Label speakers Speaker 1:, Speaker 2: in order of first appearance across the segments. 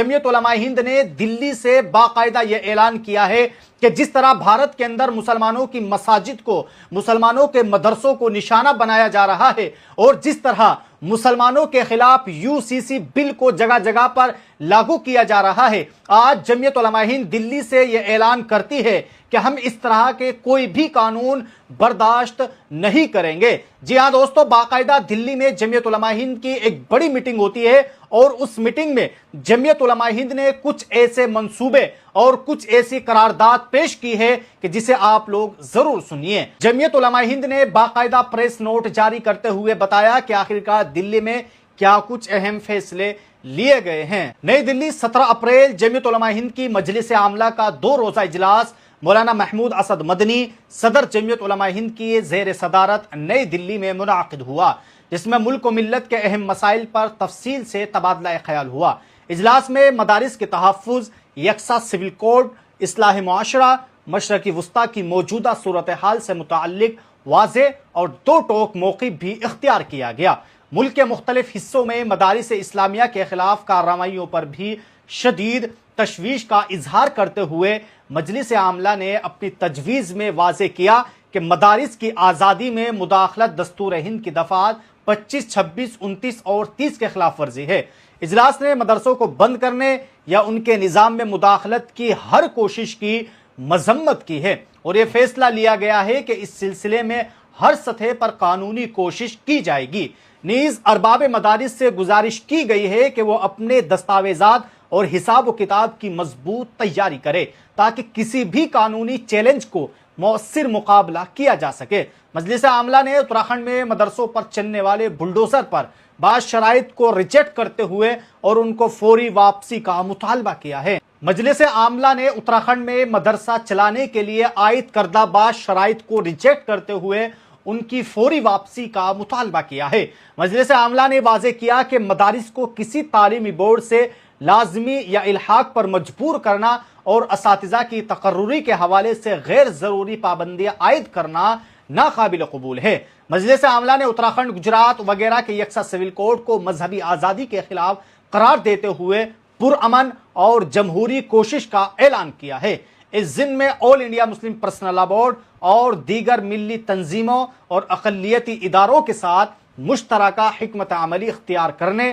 Speaker 1: जमीयत उलमा हिंद ने दिल्ली से बाकायदा यह ऐलान किया है कि जिस तरह भारत के अंदर मुसलमानों की मसाजिद को, मुसलमानों के मदरसों को निशाना बनाया जा रहा है और जिस तरह मुसलमानों के खिलाफ यूसीसी बिल को जगह जगह पर लागू किया जा रहा है, आज जमीयत उलमा हिंद दिल्ली से यह ऐलान करती है कि हम इस तरह के कोई भी कानून बर्दाश्त नहीं करेंगे। जी हां दोस्तों, बाकायदा दिल्ली में जमीयत उलमा हिंद की एक बड़ी मीटिंग होती है और उस मीटिंग में जमीयत उलमा हिंद ने कुछ ऐसे मंसूबे और कुछ ऐसी करारदाद पेश की है कि जिसे आप लोग जरूर सुनिए। जमीयत उलमा हिंद ने बाकायदा प्रेस नोट जारी करते हुए बताया कि आखिरकार दिल्ली में क्या कुछ अहम फैसले लिए गए हैं। नई दिल्ली 17 अप्रैल जमीयत उलमा हिंद की मजलिस आमला का 2 रोजा इजलास मौलाना महमूद असद मदनी सदर जमीयत उलमा हिंद की जेर सदारत नई दिल्ली में मुनाकिद हुआ, जिसमें मुल्क व मिल्लत के अहम मसाइल पर तफसील से तबादला ख्याल हुआ। इजलास में मदारिस के तहफ़्फ़ुज़, यकसा सिविल कोड, इस्लाह मुआशरा, मशरक़ी वस्ता की मौजूदा सूरत हाल से मुताल्लिक वाज़े और 2 टोक मौक़िफ़ भी इख्तियार किया गया। मुल्क के मुख्तलिफ हिस्सों में मदारिस इस्लामिया के खिलाफ कार्रवाइयों पर भी शदीद तशवीश का इजहार करते हुए मजलिस आमला ने अपनी तजवीज़ में वाज़े किया कि मदारिस की आज़ादी में मुदाखलत दस्तूर हिंद की दफ़ात 25, 26, 29 और 30 के खिलाफ वर्जी है। इजलास ने मदरसों को बंद करने या उनके निज़ाम में मुदाखलत की हर कोशिश की मजम्मत की है और यह फैसला लिया गया है कि इस सिलसिले में हर सतह पर कानूनी कोशिश की जाएगी। नीज़ अरबाब मदारिस से गुजारिश की गई है कि वो अपने दस्तावेजात और हिसाब व किताब की मजबूत तैयारी करे ताकि किसी भी कानूनी चैलेंज को मौसर मुकाबला किया जा सके। मजलिस आमला ने उत्तराखंड में मदरसों पर चलने वाले बुलडोजर पर बाज़ शराइत को रिजेक्ट करते हुए और उनको फौरी वापसी का मुतालबा किया है। मजलिस आमला ने उत्तराखंड में मदरसा चलाने के लिए आयद करदा बाज़ शराइत को रिजेक्ट करते हुए उनकी फौरी वापसी का मुतालबा किया है। मजलिस आमला ने वाज़े किया कि मदारिस को किसी तालीमी बोर्ड से लाजमी या इल्हाक पर मजबूर करना और असातिज़ा की तकर्रुरी के हवाले से गैर ज़रूरी पाबंदियाँ आयद करना नाकाबिल कबूल है। मजलिस आमला ने उत्तराखंड, गुजरात वगैरह के यकसा सिविल कोड को मजहबी आज़ादी के खिलाफ करार देते हुए पुरअमन और जमहूरी कोशिश का ऐलान किया है। इस जिन में all India Muslim personal law board और दीगर मिली तंजीमों और अक़लियती इदारों के साथ मुश्तरका हिकमत अमली इख्तियार करने,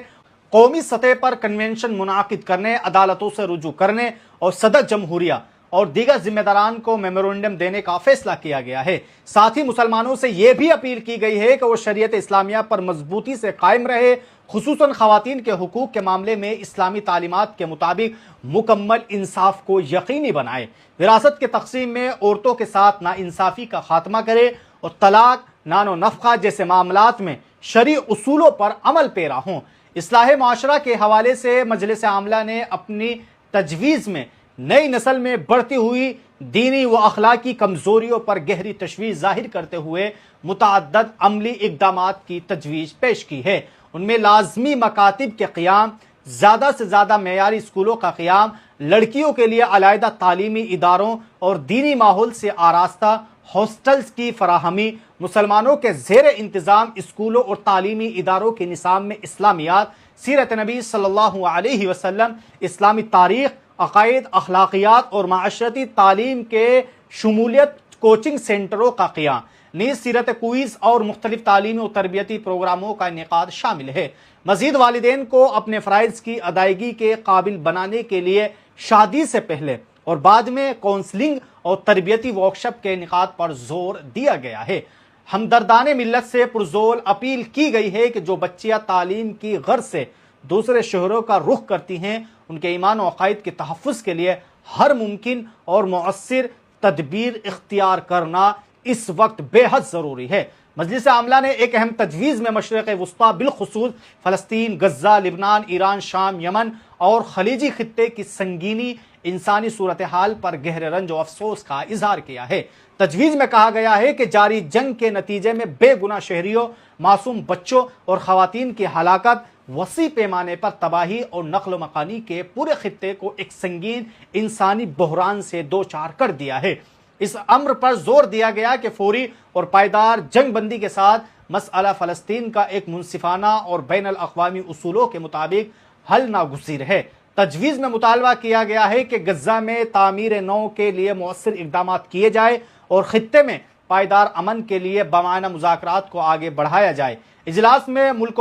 Speaker 1: कौमी सतह पर कन्वेंशन मुनाकिद करने, अदालतों से रुजू करने और सदर जमहूरिया और दीगर जिम्मेदारान को मेमोरेंडम देने का फैसला किया गया है। साथ ही मुसलमानों से यह भी अपील की गई है कि वो शरीयत इस्लामिया पर मजबूती से कायम रहे, खुसूसन खवातीन के हुकूक के मामले में इस्लामी तालीमात के मुताबिक मुकम्मल इंसाफ को यकीनी बनाए, विरासत के तकसीम में औरतों के साथ नाइंसाफ़ी का खात्मा करे और तलाक, नानो नफ़क़ा जैसे मामलात में शरई उसूलों पर अमल पेरा हों। इस्लाह मुआशरा के हवाले से मजलिस आमला ने अपनी तजवीज़ में नई नस्ल में बढ़ती हुई दीनी व अखलाकी कमजोरियों पर गहरी तशवीश जाहिर करते हुए मुतअद्दद अमली इक़दामात की तजवीज़ पेश की है। उनमें लाजमी मकातिब के क़याम, ज़्यादा से ज़्यादा मेयारी स्कूलों का क़याम, लड़कियों के लिए अलहदा तालीमी इदारों और दीनी माहौल से आरास्ता हॉस्टल्स की फराहमी, मुसलमानों के ज़ेर इंतज़ाम स्कूलों और तालीमी इदारों के निसाब में इस्लामियात, सीरत नबी सल्लल्लाहु अलैहि वसल्लम, इस्लामी तारीख़, अक़ाइद, अखलाकियात और माशरती तालीम के शमूलियत कोचिंग सेंटरों का क़याम, नीज़ सीरत क्विज़ और मुख्तलिफ तालीमी और तरबियती प्रोग्रामों का इनेकाद शामिल है। मज़ीद वालिदैन को अपने फ़राइज़ की अदायगी के काबिल बनाने के लिए शादी से पहले और बाद में काउंसलिंग और तरबियती वर्कशॉप के इनेकाद पर जोर दिया गया है। हमदर्दाने मिल्लत से पुरजोर अपील की गई है कि जो बच्चियाँ तालीम की गर्ज से दूसरे शहरों का रुख करती हैं, उनके ईमान और अक़ाइद के तहफ़्फ़ुज़ के लिए हर मुमकिन और मुअस्सिर तदबीर इख्तियार करना इस वक्त बेहद ज़रूरी है। मजलिस आमला ने एक अहम तजवीज़ में मशरिक़ वस्ता बिलखुसूस फ़लस्तीन, गज़्ज़ा, लिबनान, ईरान, शाम, यमन और खलीजी खित्ते की संगीनी इंसानी सूरत हाल पर गहरे रंज और अफसोस का इजहार किया है। तजवीज़ में कहा गया है कि जारी जंग के नतीजे में बेगुनाह शहरियों, मासूम बच्चों और ख़वातीन की हलाकत वसी पैमाने पर तबाही और नक़्ल मकानी के पूरे खित्ते को एक संगीन इंसानी बहरान से दो चार कर दिया है। इस अम्र पर जोर दिया गया कि फौरी और पायदार जंग बंदी के साथ मसअला फ़लस्तीन का एक मुनसिफाना और बैनुल अक़वामी उसूलों के मुताबिक हल नागुज़ीर है। तजवीज़ में मुतालबा किया गया है कि गज़ा में तामीर नौ के लिए मौसर इक़दाम किए जाए और ख़ित्ते में पायदार अमन के लिए बमाना मुज़ाकरात को आगे बढ़ाया जाए। इजलास में मुल्क